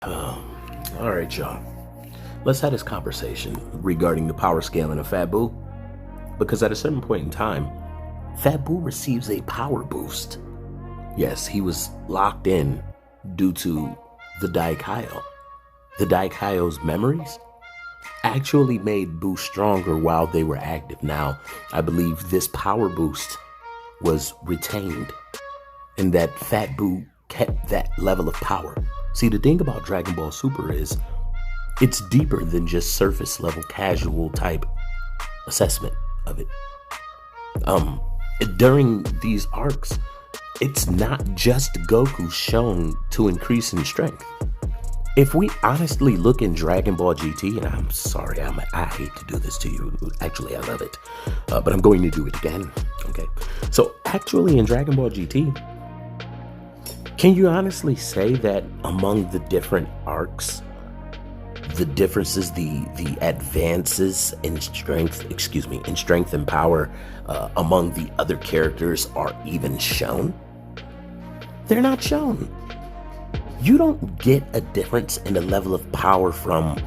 All right, y'all. Let's have this conversation regarding the power scaling of Fat Buu. Because at a certain point in time, Fat Buu receives a power boost. Yes, he was locked in due to the Daikaioh. The Daikaioh's memories actually made Buu stronger while they were active. Now, I believe this power boost was retained and that Fat Buu kept that level of power. See, the thing about Dragon Ball Super is it's deeper than just surface level casual type assessment of it. During these arcs, it's not just Goku shown to increase in strength. If we honestly look in Dragon Ball GT, and I'm sorry, I hate to do this to you. Actually, I love it, but I'm going to do it again. Okay, so actually in Dragon Ball GT, can you honestly say that among the different arcs, the differences, the advances in strength and power among the other characters are even shown? They're not shown. You don't get a difference in the level of power from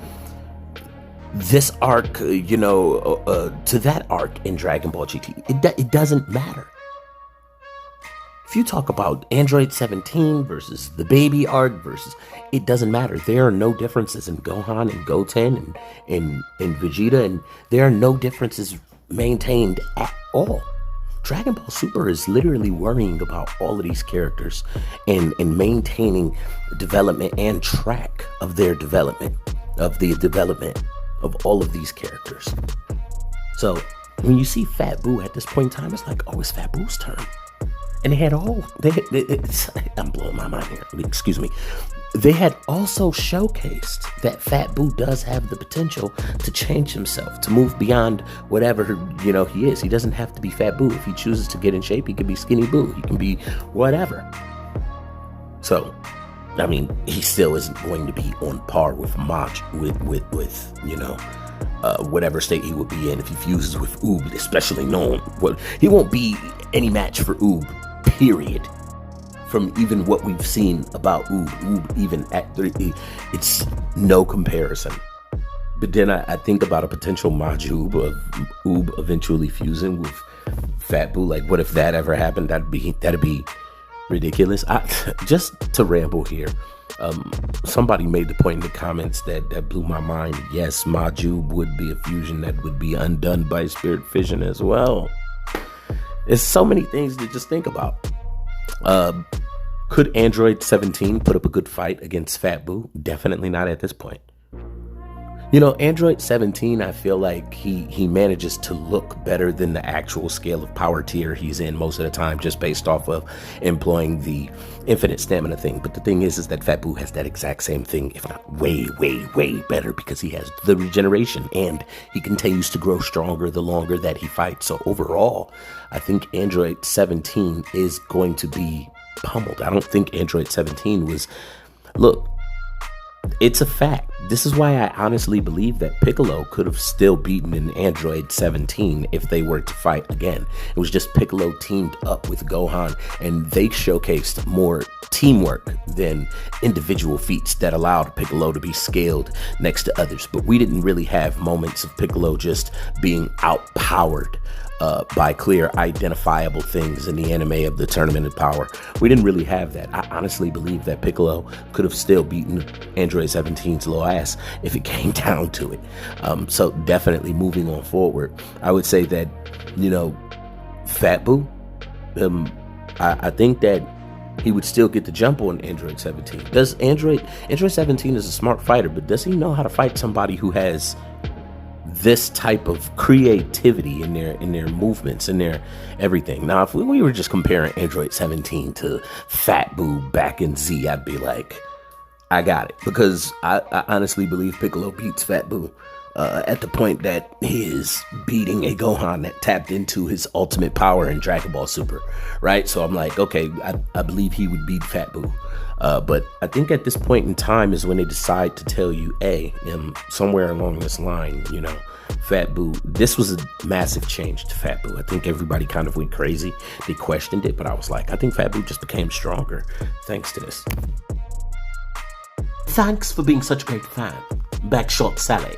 this arc, to that arc in Dragon Ball GT. It doesn't matter. If you talk about Android 17 versus the baby arc versus, it doesn't matter. There are no differences in Gohan and Goten and Vegeta, and there are no differences maintained at all. Dragon Ball Super is literally worrying about all of these characters and maintaining development and track of their development, of the development of all of these characters. So when you see Fat Buu at this point in time, it's like, oh, it's Fat Buu's turn. And I'm blowing my mind here. Excuse me. They had also showcased that Fat Buu does have the potential to change himself, to move beyond whatever, he is. He doesn't have to be Fat Buu. If he chooses to get in shape, he can be Skinny Buu. He can be whatever. So, I mean, he still isn't going to be on par with whatever state he would be in if he fuses with Oob, especially knowing what he won't be any match for Oob, period. From even what we've seen about Oob even at 3, it's no comparison. But then I think about a potential Majin of Oob eventually fusing with Fat Buu. Like, what if that ever happened? That'd be ridiculous. Just to ramble here. Somebody made the point in the comments that blew my mind. Yes, Majin would be a fusion that would be undone by Spirit Fission as well. There's so many things to just think about. Could Android 17 put up a good fight against Fat Buu? Definitely not at this point. Android 17, I feel like he manages to look better than the actual scale of power tier he's in most of the time, just based off of employing the infinite stamina thing. But the thing is that Fat Buu has that exact same thing, if not way, way, way better, because he has the regeneration and he continues to grow stronger the longer that he fights. So overall, I think Android 17 is going to be pummeled. I don't think Android 17 was... Look, it's a fact. This is why I honestly believe that Piccolo could have still beaten an Android 17 if they were to fight again. It was just Piccolo teamed up with Gohan, and they showcased more teamwork than individual feats that allowed Piccolo to be scaled next to others. But we didn't really have moments of Piccolo just being outpowered by clear identifiable things in the anime of the Tournament of Power. We didn't really have that. I honestly believe that Piccolo could have still beaten Android 17's little ass if it came down to it. So definitely moving on forward, I would say that, Fat Buu, I think that he would still get the jump on Android 17. Android 17 is a smart fighter, but does he know how to fight somebody who has this type of creativity in their movements and their everything? Now, if we were just comparing Android 17 to Fat Buu back in Z, I'd be like, I got it, because I honestly believe Piccolo beats Fat Buu at the point that he is beating a Gohan that tapped into his ultimate power in Dragon Ball Super, right? So I'm like, okay, I believe he would beat Fat Buu. But I think at this point in time is when they decide to tell you, somewhere along this line, Fat Buu, this was a massive change to Fat Buu. I think everybody kind of went crazy. They questioned it, but I was like, I think Fat Buu just became stronger thanks to this. Thanks for being such a great fan. Backshot Sally.